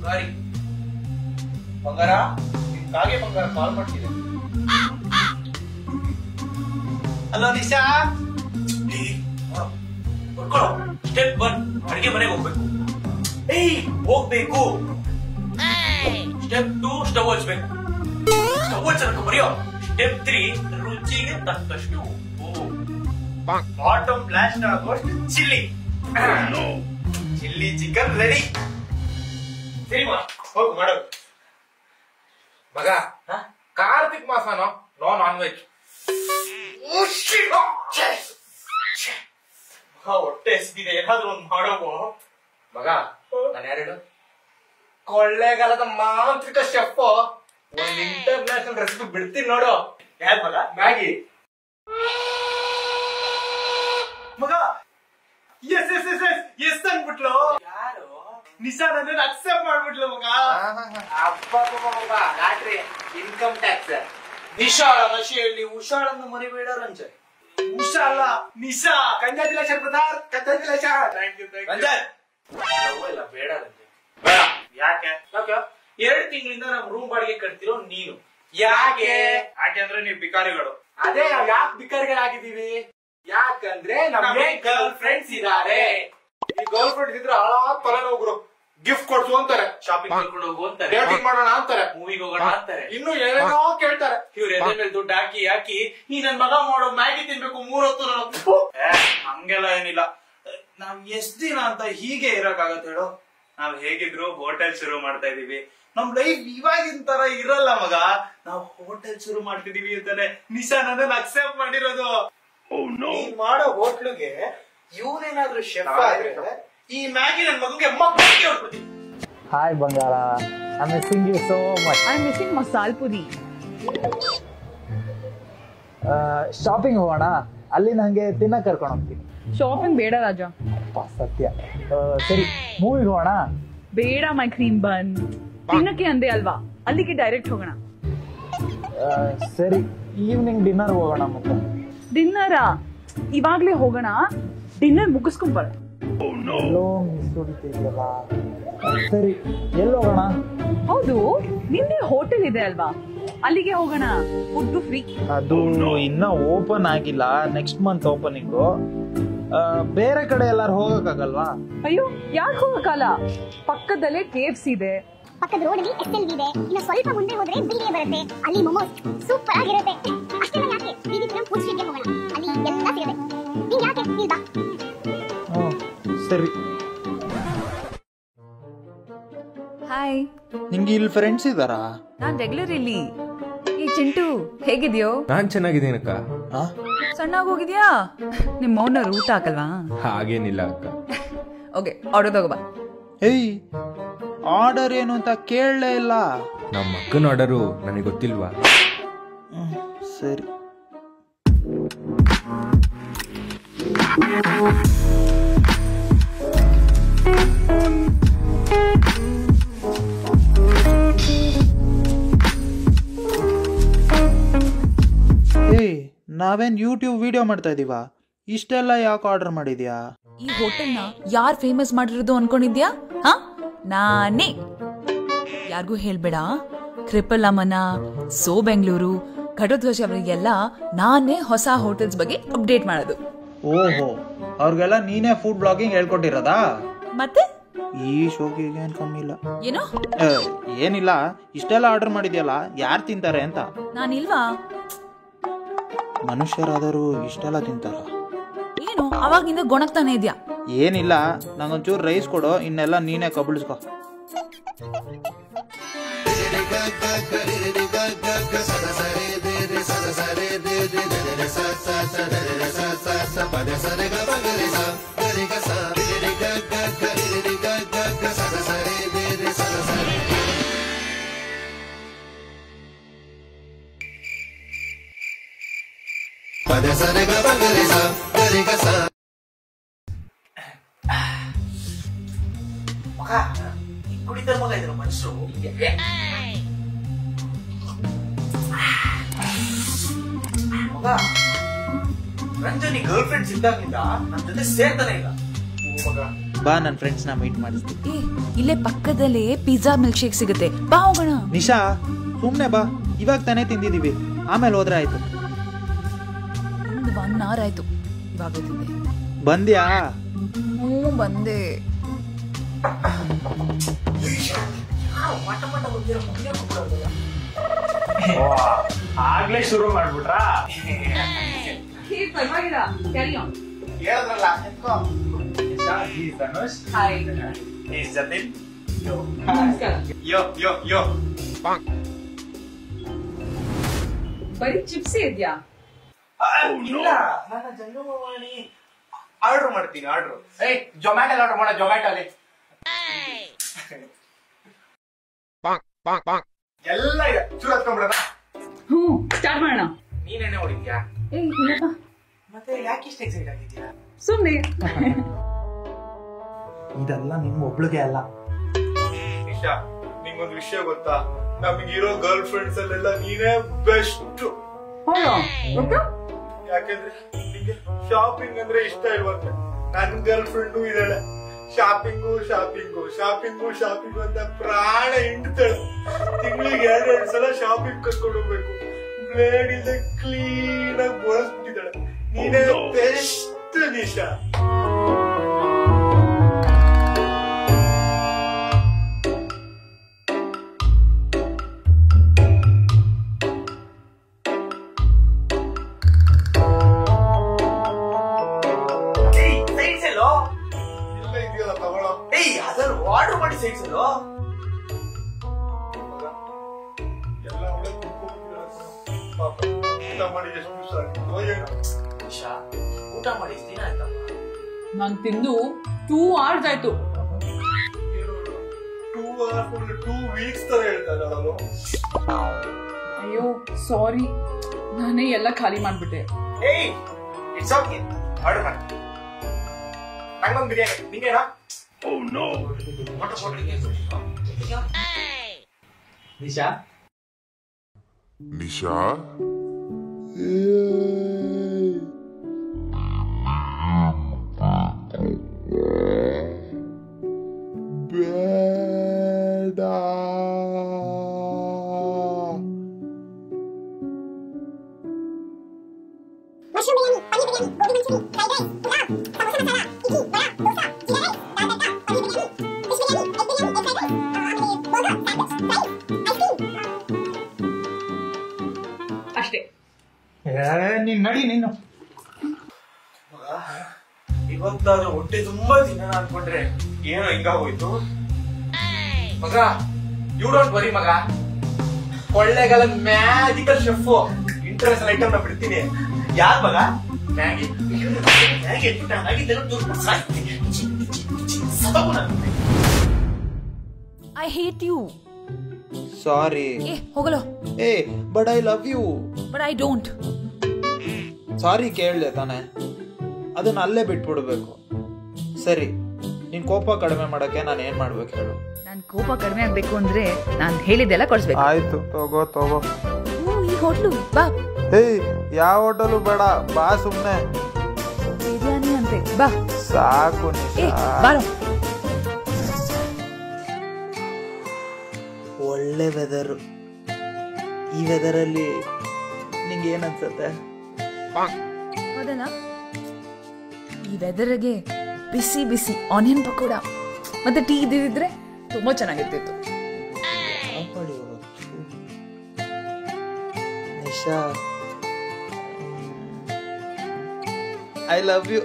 ಗಾರಿ ಬಂಗಾರ ಕಾಗೆ ಬಂಗಾರ ಕಾಲ್ ಮಾಡ್ತಿದೆ. ಹಲೋ ನಿಶಾ. ಸ್ಟೆಪ್ 1 ಅಡಿಗೆ ಮನೆಗೆ ಹೋಗ್ಬೇಕು. ಹೋಗ್ಬೇಕು. ಸ್ಟೆಪ್ 2 ಸ್ಟವ್ ಹಚ್ಬೇಕು. ಸ್ಟವ್ ಹಚ್ಚಬೇಕು ಬರೆಯೋ. ಸ್ಟೆಪ್ 3 ರುಚಿಗೆ ತಕ್ಕಷ್ಟು ಉಪ್ಪು. ಬಾಟಮ್ ಬ್ಲಾಸ್ಟ್ ಆಗೋಷ್ಟು ಚಿಲ್ಲಿ. Chilli chicken ready. ಸರಿ ಹೋಗಿ ಮಾಡೋದು. ಮಗ ಕಾರ್ತಿಕ್ ಮಾಸನೋ ನೋ ನಾನ್ ವೆಜ್. ಹೊಟ್ಟೆ ಎಸ್ದಿದೆ, ಏನಾದ್ರು ಒಂದು ಮಾಡೋವು. ಮಗ ನಾನು ಯಾರು? ಕೊಳ್ಳೇಗಾಲದ ಮಾಂತ್ರಿಕ ಶೆಫ್. ಒಂದ್ ಇಂಟರ್ನ್ಯಾಷನಲ್ ರೆಸಿಪಿ ಬಿಡ್ತೀನಿ ನೋಡು. ಯಾರು ಮಗ? ಮ್ಯಾಗಿ. ಮಗ yes yes yes yes yes ಅಂದ್ಬಿಟ್ಲು. ಯಾರು? ನಿಶಾ ನನ್ನ ಅಕ್ಸೆಪ್ಟ್ ಮಾಡ್ಬಿಟ್ಲು ಮಗ. ಅಪ್ಪ ಲಾಟ್ರಿ ಇನ್ಕಮ್ ಟ್ಯಾಕ್ಸ್. ನಿಶಾ ನಶೆಯಲ್ಲಿ ಉಷಾಳನ್ನು ಮರಿಬೇಡ ರಂಜ. ಉಷಾ ಅಲ್ಲ Nisha. Congratulation brother, congratulation. Thank you Ranjan ಇಲ್ಲ ಬೇಡ ರಂಜನ್. ಬೇಡ. ಯಾಕೆ? 2 ತಿಂಗಳಿಂದ ನಮ್ ರೂಮ್ ಬಾಡಿಗೆ ಕಟ್ತಿರೋ ನೀನು. ಯಾಕೆ ಅಂದ್ರೆ ನೀವು ಬಿಕಾರಿಗಳು. ಅದೇ ನಾವ್ ಯಾಕೆ ಬಿಕಾರಿಗಳಾಗಿದ್ದೀವಿ? ಯಾಕಂದ್ರೆ ನಮ್ಗೆ ಗರ್ಲ್ ಫ್ರೆಂಡ್ಸ್ ಇದಾರೆ. ಈ ಗರ್ಲ್ ಫ್ರೆಂಡ್ಸ್ ಇದ್ರೆ ತಲೆನೋಗ್ರು. ಗಿಫ್ಟ್ ಕೊಡ್ಸು ಅಂತಾರೆ, ಶಾಪಿಂಗ್ ಕರ್ಕೊಂಡು ಹೋಗು ಅಂತಾರೆ, ಡೇಟಿಂಗ್ ಮಾಡೋಣ ಅಂತಾರೆ, ಮೂವಿಗೆ ಹೋಗೋಣ ಅಂತಾರೆ, ಇನ್ನು ಏನೇನೋ ಕೇಳ್ತಾರೆ. ಇವ್ರ ಎದೆ ಮೇಲೆ ದುಡ್ಡು ಹಾಕಿ ಈ ನನ್ ಮಗ ಮಾಡೋ ಮ್ಯಾಗಿ ತಿನ್ಬೇಕು 3 ಹೊತ್ತು. ಹಂಗೆಲ್ಲ ಏನಿಲ್ಲ. ನಾವ್ ಎಷ್ಟ್ ದಿನ ಅಂತ ಹೀಗೆ ಇರಕ್ಕಾಗತ್ತ ಹೇಳು? ನಾವ್ ಹೇಗಿದ್ರು ಹೋಟೆಲ್ ಶುರು ಮಾಡ್ತಾ ಇದೀವಿ. ನಮ್ ಲೈಫ್ ಇವಾಗಿನ ತರ ಇರಲ್ಲ ಮಗ. ನಾವ್ ಹೋಟೆಲ್ ಶುರು ಮಾಡ್ತಿದೀವಿ ಅಂತಾನೆ ನಿಶಾ ನನ್ನ ಅಕ್ಸೆಪ್ಟ್ ಮಾಡಿರೋದು. ನೀನ್ ಮಾಡೋ ಹೋಟ್ಲಿಗೆ ಇವನೇನಾದ್ರೂ ಶೆಫ್ ಆದ್ರೆ ಈ ಮ್ಯಾಗಿ ನನ್ ಮಗಂಗೆ ಮಕ್ಕಳಿಗೆ ಹೊಡ್ಬಿಡ್ತೀನಿ. ಹಾಯ್ ಬಂಗಾರ, I am missing you so much. I am missing masal puri. Shopping ಹೋಗೋಣ, ಅಲ್ಲಿ ನಂಗೆ ತಿನ್ನಕ್ ಕರ್ಕೊಂಡು ಹೋಗ್ತೀನಿ. ಶಾಪಿಂಗ್ ಬೇಡ ರಾಜ. ಸತ್ಯ. ಸರಿ ಮೂವಿಗೆ ಹೋಗೋಣ. ಬೇಡ ಮೈ ಕ್ರೀಮ್ ಬನ್. ತಿನ್ನಕ್ಕೆ ಅಂದೆ ಅಲ್ವಾ, ಅಲ್ಲಿಗೆ ಡೈರೆಕ್ಟ್ ಹೋಗೋಣ. ಸರಿ ಈವ್ನಿಂಗ್ ಡಿನ್ನರ್ ಹೋಗೋಣ. ಮತ್ತೆ ಡಿನ್ನರಾ? ಇವಾಗ್ಲೇ ಹೋಗೋಣ, ಡಿನ್ನರ್ ಮುಗಿಸ್ಕೊಂಡ್ ಬರೋಣ. ಎಲ್ಲೋ ಮಿಸ್ ಹೊಡಿತಿದ್ಯಲ್ಲ. ಸರಿ ಎಲ್ಲಿ ಹೋಗೋಣ? ಹೌದು, ನಿನ್ನೆ ಹೋಟೆಲ್ ಇದೆ ಅಲ್ವಾ, ಅಲ್ಲಿಗೆ ಹೋಗೋಣ. Food free. ಅದು ಇನ್ನ ಓಪನ್ ಆಗಿಲ್ಲ, ನೆಕ್ಸ್ಟ್ ಮಂತ್ ಓಪನಿಂಗು. ಬೇರೆ ಕಡೆ ಎಲ್ಲಾರು ಹೋಗಕ್ಕಾಗಲ್ವಾ? ಅಯ್ಯೋ ಯಾಕೆ ಹೋಗಕ್ಕಲ್ಲ, ಪಕ್ಕದಲ್ಲೇ KFC ಇದೆ, ಪಕ್ಕದ ರೋಡಲ್ಲಿ SLV ಇದೆ, ಇನ್ನು ಸ್ವಲ್ಪ ಮುಂದೆ ಹೋದ್ರೆ ಬಿಲ್ಡಿಗೆ ಬರುತ್ತೆ, ಅಲ್ಲಿ ಮೊಮೋಸ್ ಸೂಪರ್ ಆಗಿರುತ್ತೆ. ಅಷ್ಟೆಲ್ಲ ಯಾಕೆ, ಇದಕ್ಕೆ ಫುಡ್ ಸ್ಟ್ರೀಟ್ಗೆ ಹೋಗೋಣ, ಅಲ್ಲಿ ಎಲ್ಲ ಸಿಗುತ್ತೆ. ನೀನ್ ಯಾಕೆ ಇಲ್ಲ? ಸರಿ. ಹಾಯ್, ನಿಂಗೆ ಇಲ್ಲಿ ಫ್ರೆಂಡ್ಸ್ ಇದಾರಾ? ನಾನ್ ರೆಗ್ಯುಲರ್ ಇಲ್ಲಿ. ಈ ಚಿಂಟು ಹೇಗಿದ್ಯೋ? ನಾನ್ ಚೆನ್ನಾಗಿದ್ದೀನಕ್ಕ. ಸಣ್ಣಾಗಿ ಹೋಗಿದ್ಯಾ? ನಿಮ್ ಮೌನರು ಊಟ ಹಾಕಲ್ವಾ? ಹಾಗೇನಿಲ್ಲ ಅಕ್ಕ. ಓಕೆ, ಆರ್ಡರ್ ತಗೋಬಾ. ಏಯ್, ಆರ್ಡರ್ ಏನು ಅಂತ ಕೇಳಲೇ ಇಲ್ಲ. ನಮ್ಮ ಅಕ್ಕನ ಆರ್ಡರು ನನಗೆ ಗೊತ್ತಿಲ್ವಾ? ಸರಿ. ಏಯ್, ನಾವೇನ್ ಯೂಟ್ಯೂಬ್ ವಿಡಿಯೋ ಮಾಡ್ತಾ ಇದೀವ? ಇಷ್ಟೆಲ್ಲ ಯಾಕೆ ಆರ್ಡರ್ ಮಾಡಿದ್ಯಾ? ಈ ಹೋಟೆಲ್ನ ಯಾರ್ ಫೇಮಸ್ ಮಾಡಿರೋದು ಅನ್ಕೊಂಡಿದ್ಯಾ? ಹಾ, ನಾನೇ. ಯಾರಿಗೂ ಹೇಳ್ಬೇಡ. ಕ್ರಿಪಲ್ ಅಮನ, ಸೋ ಬೆಂಗಳೂರು, ಘಟೋತ್ಕಚ ಅವರಿಗೆಲ್ಲ ನಾನೇ ಹೊಸ ಹೋಟೆಲ್ಸ್ ಬಗ್ಗೆ ಅಪ್ಡೇಟ್ ಮಾಡೋದು. ಓಹೋ, ಅವ್ರಿಗೆಲ್ಲ ನೀನೇ ಫುಡ್ ಬ್ಲಾಗಿಂಗ್ ಹೇಳ್ಕೊಟ್ಟಿರೋದಾ? ಮತ್ತೆ ಈ ಶೋಗೆ ಏನ್ ಕಮ್ಮಿ ಇಲ್ಲ. ಏನೋ? ಏನಿಲ್ಲ, ಇಷ್ಟೆಲ್ಲ ಆರ್ಡರ್ ಮಾಡಿದ್ಯಲ್ಲ, ಯಾರು ತಿಂತಾರೆ ಅಂತ. ನಾನಿಲ್ವಾ? ಮನುಷ್ಯರಾದರೂ ಇಷ್ಟೆಲ್ಲ ತಿಂತಾರ? ಏನು ಅವಾಗಿಂದ ಗೊಣಗ್ತಾನೆ ಇದ್ಯಾ? ಏನಿಲ್ಲ, ನಂಗೊಂಚೂರು ರೈಸ್ ಕೊಡು, ಇನ್ನೆಲ್ಲ ನೀನೇ ಕಬಳಿಸ್ಕೊ. ಮಗ ಕುಡಿತಾರ ಮಗ ಇದ್ರು ಮನುಷ್ಯರು. ಮಗ ರಂಜನಿ ಗರ್ಲ್ ಫ್ರೆಂಡ್ಸ್ ಇದ್ದಾಗಿಂದ ನನ್ನ ಜೊತೆ ಸೇರ್ತಾನೆ ಇಲ್ಲ. ಮಗ ಬಾ ನನ್ನ ಫ್ರೆಂಡ್ಸ್ನ ಮೀಟ್ ಮಾಡಿಸ್ತೀನಿ. ಇಲ್ಲೇ ಪಕ್ಕದಲ್ಲೇ ಪಿಜ್ಜಾ ಮಿಲ್ಕ್ ಶೇಕ್ ಸಿಗುತ್ತೆ, ಬಾ ಹೋಗೋಣ. ನಿಶಾ ಸುಮ್ನೆ ಬಾ, ಇವಾಗ ತಾನೇ ತಿಂದಿದೀವಿ, ಆಮೇಲೆ ಹೋದ್ರೆ ಆಯ್ತು. 1 hour ಆಯ್ತು, ಇವಾಗ ತಿಂದೆ. ಬಂದ್ಯಾ? ಬಂದೆ. ಆಗ್ಲೇ ಶುರು ಮಾಡ್ಬಿಟ್ರಾ? ಪರವಾಗಿಲ್ಲ, ಕ್ಯಾರಿ ಆನ್. ಹೇಳಿದ್ರಲ್ಲ, ಎತ್ಕೋ. ಧನುಷ್, ಜತಿನ್, ಯೋ. ಬರೀ ಚಿಪ್ಸ್ ಇದೆಯಾ? ಇಲ್ಲ, ನಾನು ಜಂಗಮವಾಣಿ ಆರ್ಡರ್ ಮಾಡ್ತೀನಿ. ಜೊಮ್ಯಾಟೊ ಆರ್ಡರ್ ಮಾಡ. ಜೊಮ್ಯಾಟೊಲಿ ಎಲ್ಲ ಇದೆ. ಚೂರು ಹತ್ಕೊಂಡ್ಬಿಡೋಣ. ಸ್ಟಾರ್ಟ್ ಮಾಡೋಣ. ನೀನೇನೆ ಹೊಡಿದ್ಯಾ? ಮತ್ತೆ ಯಾಕೆ ಇಷ್ಟ ಎಕ್ಸೈಟ್ ಆಗಿದ್ಯಾ? ಸುಮ್ಮನೆ. ಇದೆಲ್ಲ ನಿಮ್ ಒಬ್ಳಿಗೆ ಅಲ್ಲ. ನಿಶಾ, ನಿಂಗೊಂದು ವಿಷಯ ಗೊತ್ತಾ? ನಮಗಿರೋ ಗರ್ಲ್ ಫ್ರೆಂಡ್ಸ್ ಅಲ್ಲೆಲ್ಲ ನೀನೇ ಬೆಸ್ಟ್. ಯಾಕೆಂದ್ರೆ ನಿಂಗೆ ಶಾಪಿಂಗ್ ಅಂದ್ರೆ ಇಷ್ಟ ಇಲ್ವಂತೆ. ನನ್ ಗರ್ಲ್ ಫ್ರೆಂಡು ಇದ್ದಾಳೆ. ಶಾಪಿಂಗು ಅಂತ ಪ್ರಾಣ ಹಿಂಡ್ತಾಳೆ. ತಿಂಗಳಿಗೆ 2 ಸಲ ಶಾಪಿಂಗ್ ಕರ್ಕೊಂಡು ಹೋಗ್ಬೇಕು. ಬ್ಲೇಡ್ ಇಲ್ಲದೆ ಕ್ಲೀನ್ ಆಗಿ ಬಳಸ್ಬಿಟ್ಟಿದ್ದಾಳೆ. ನೀನೇ ಬೆಸ್ಟ್ ನಿಶಾ. ಆರ್ಡರ್ ಮಾಡಿ ಸೈಡ್ಸಲ್ಲೋ ಎಲ್ಲ ಒಳ್ಳೆ ಊಟ ಮಾಡಿ ಎಷ್ಟು ದಿವಸ ನಿಶಾ? ಊಟ ಮಾಡಿ ಎಷ್ಟು ದಿನ ಆಯ್ತಮ್ಮ? ನಾನು ತಿಂದು 2 hours ಆಯ್ತು. 2 weeks ತರ ಹೇಳ್ತಾರೆ ಅವಳು. ಅಯ್ಯೋ ಸಾರಿ, ನಾನೇ ಎಲ್ಲ ಖಾಲಿ ಮಾಡ್ಬಿಟ್ಟೆ. ಇಟ್ಸ್ ಓಕೆ, ಆರ್ಡರ್ ಮಾಡಿ. ನಂಗೊಂದು ಬಿರಿಯಾನಿ. ನಿಂಗೇನಾ? ನಿಶಾ ಬೇಡ. Mushroom biryani, paneer biryani, gobi manchurian, fried rice, pulao, samosa masala, idli, vada, dosa, jeera rice, dal tadka, paneer biryani, fish biryani, egg biryani, egg fried rice, ಆಮೇಲೆ burger, sandwich, fry, ice cream. ಅಷ್ಟೇ. ನೀನ್ ನಡಿ. ನೀನು ಇವತ್ತಾದ್ರೂ ಹೊಟ್ಟೆ ತುಂಬಾ ತಿನ್ನೋಣ ಅನ್ಕೊಂಡ್ರೆ ಏನೋ ಹಿಂಗಾಗೋಯ್ತು. ಮಗ, ಯು ಡೋಂಟ್ ವರಿ ಮಗ. Kollegal magical chef international item ನ ಬಿಡ್ತೀನಿ. ಯಾರ್ ಮಗ? Maggie I hate you. Sorry. ಹೋಗಲೋ. But I love you. But I don't. Sorry ಕೇಳ್ದೆ ತಾನೆ, ಅದನ್ನ ಅಲ್ಲೇ ಬಿಟ್ಬಿಡ್ಬೇಕು. ಸರಿ, ನಿನ್ ಕೋಪ ಕಡಿಮೆ ಮಾಡಕ್ಕೆ ನಾನು ಏನ್ ಮಾಡ್ಬೇಕು ಹೇಳು? ನನ್ ಕೋಪ ಕಡಿಮೆ ಆಗ್ಬೇಕು ಅಂದ್ರೆ ನಾನ್ ಹೇಳಿದ್ದೆಲ್ಲ ಕೊಡ್ಸ್ಬೇಕು. ಆಯ್ತು, ತಗೋ. ಈ ಹೋಟ್ಲು ಬಾ. ಯಾವ ಹೋಟೆಲು ಬೇಡ, ಬಾ ಸುಮ್ನೆ. ಬಿರಿಯಾನಿ ಅಂತೆ, ಬಾ. ಸಾಕು ಬಾರೋ. ಒಳ್ಳೆ ವೆದರ್. ಈ ವೆದರಲ್ಲಿ ನಿಂಗೆ ಏನ್ ಅನ್ಸತ್ತೆ? ಹೌದಲ್ಲ, ಈ ವೆದರ್ಗೆ ಬಿಸಿ ಬಿಸಿ ಆನಿಯನ್ ಪಕೋಡ ಮತ್ತೆ ಟೀ ಇದ್ದಿದ್ರೆ ತುಂಬಾ ಚೆನ್ನಾಗಿರ್ತಿತ್ತು. Nisha, I love you.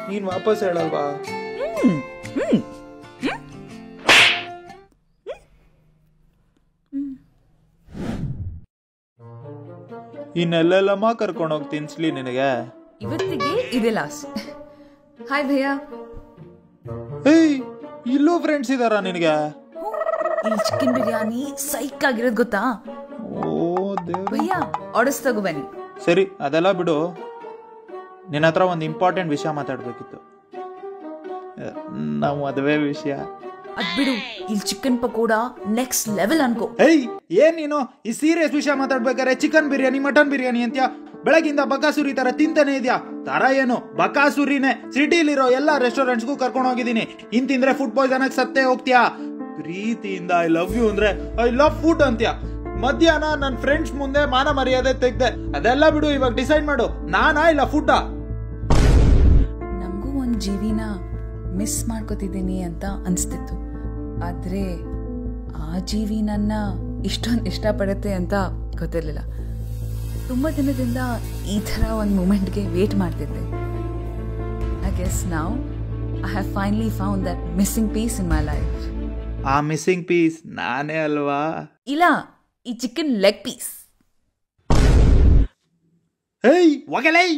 ನೀನ್ ವಾಪಸ್ ಹೇಳಲ್ವಾ? ಇನ್ನೆಲ್ಲೆಲ್ಲಮ್ಮ ಕರ್ಕೊಂಡು ಹೋಗಿ ತಿನ್ಸ್ಲಿ ನಿನಗೆ? ಇವತ್ತಿಗೆ ಇದೆ ಲಾಸ್ಟ್. ಹಾಯ್ ಭಯ್ಯ. ಇಲ್ಲೂ ಫ್ರೆಂಡ್ಸ್ ಇದಾರ ನಿನಗೆ? ಇಲ್ಲಿ ಚಿಕನ್ ಬಿರಿಯಾನಿ ಸೈಕ್ ಆಗಿರೋದು ಗೊತ್ತಾ? ಓ ದೇವ್ರೆ. ಭಯ್ಯ ಆರ್ಡರ್ಸ್ ತಗೋ ಬನ್ನಿ. ಸರಿ, ಅದೆಲ್ಲ ಬಿಡು. ನಿನ್ನ ಹತ್ರ ಒಂದು ಇಂಪಾರ್ಟೆಂಟ್ ವಿಷಯ ಮಾತಾಡ್ಬೇಕಿತ್ತು. ನಾವು ಮದುವೆ ವಿಷಯ. ಅದ್ಬಿಡು, ಇಲ್ಲಿ ಚಿಕನ್ ಪಕೋಡ ನೆಕ್ಸ್ಟ್ ಲೆವೆಲ್ ಅನ್ಕೋ. ಏನ್ ನೀನು ಈ ಸೀರಿಯಸ್ ವಿಷಯ ಮಾತಾಡ್ಬೇಕಾರೆ ಚಿಕನ್ ಬಿರಿಯಾನಿ ಮಟನ್ ಬಿರಿಯಾನಿ ಅಂತ್ಯಾ? ಬೆಳಗಿಂದ ಬಕಾಸುರಿ ತರ ತಿಂತಾನೆ ಇದ್ಯಾ? ತರ ಏನು, ಬಕಾಸುರಿನೇ. ಸಿಟಿಲಿರೋ ಎಲ್ಲಾ ರೆಸ್ಟೋರೆಂಟ್ಸ್ಗೂ ಕರ್ಕೊಂಡು ಹೋಗಿದ್ದೀನಿ. ಇನ್ ತಿಂದ್ರೆ ಫುಡ್ ಪಾಯ್ಸನ್ ಆಗಿ ಸತ್ತೇ ಹೋಗ್ತೀಯಾ. ಪ್ರೀತಿಯಿಂದ ಐ ಲವ್ ಯು ಅಂದ್ರೆ ಐ ಲವ್ ಫುಡ್ ಅಂತ್ಯಾ. ಮಧ್ಯಾಹ್ನ ನನ್ನ ಫ್ರೆಂಡ್ಸ್ ಮುಂದೆ ಮಾನ ಮರ್ಯಾದೆ ತೆಗ್ದೆ. ಅದೆಲ್ಲ ಬಿಡು, ಇವಾಗ ಡಿಸೈಡ್ ಮಾಡು, ನಾನಾ ಇಲ್ಲ ಫುಡ್ಡಾ? ನಂಗೂ ಒಂದ್ ಜೀವಿನ ಮಿಸ್ ಮಾಡ್ಕೋತಿದ್ದೀನಿ ಅಂತ ಅನ್ಸ್ತಿತ್ತು. ಆದ್ರೆ ಆ ಜೀವಿ ನನ್ನ ಇಷ್ಟೊಂದು ಇಷ್ಟಪಡುತ್ತೆ ಅಂತ ಗೊತ್ತಿರ್ಲಿಲ್ಲ. ತುಂಬಾ ದಿನದಿಂದ ಈ ತರ ಒಂದು ಮೂಮೆಂಟ್ಗೆ ವೇಟ್ ಮಾಡ್ತಿದ್ದೆ. I guess now I have finally found that missing piece in my life. ಆ ಮಿಸ್ಸಿಂಗ್ ಪೀಸ್ ನಾನೇ ಅಲ್ವಾ? ಇಲ್ಲ, ಈ ಚಿಕನ್ ಲೆಗ್ ಪೀಸ್. ಹೇಯ್ ಒಗಲೈ.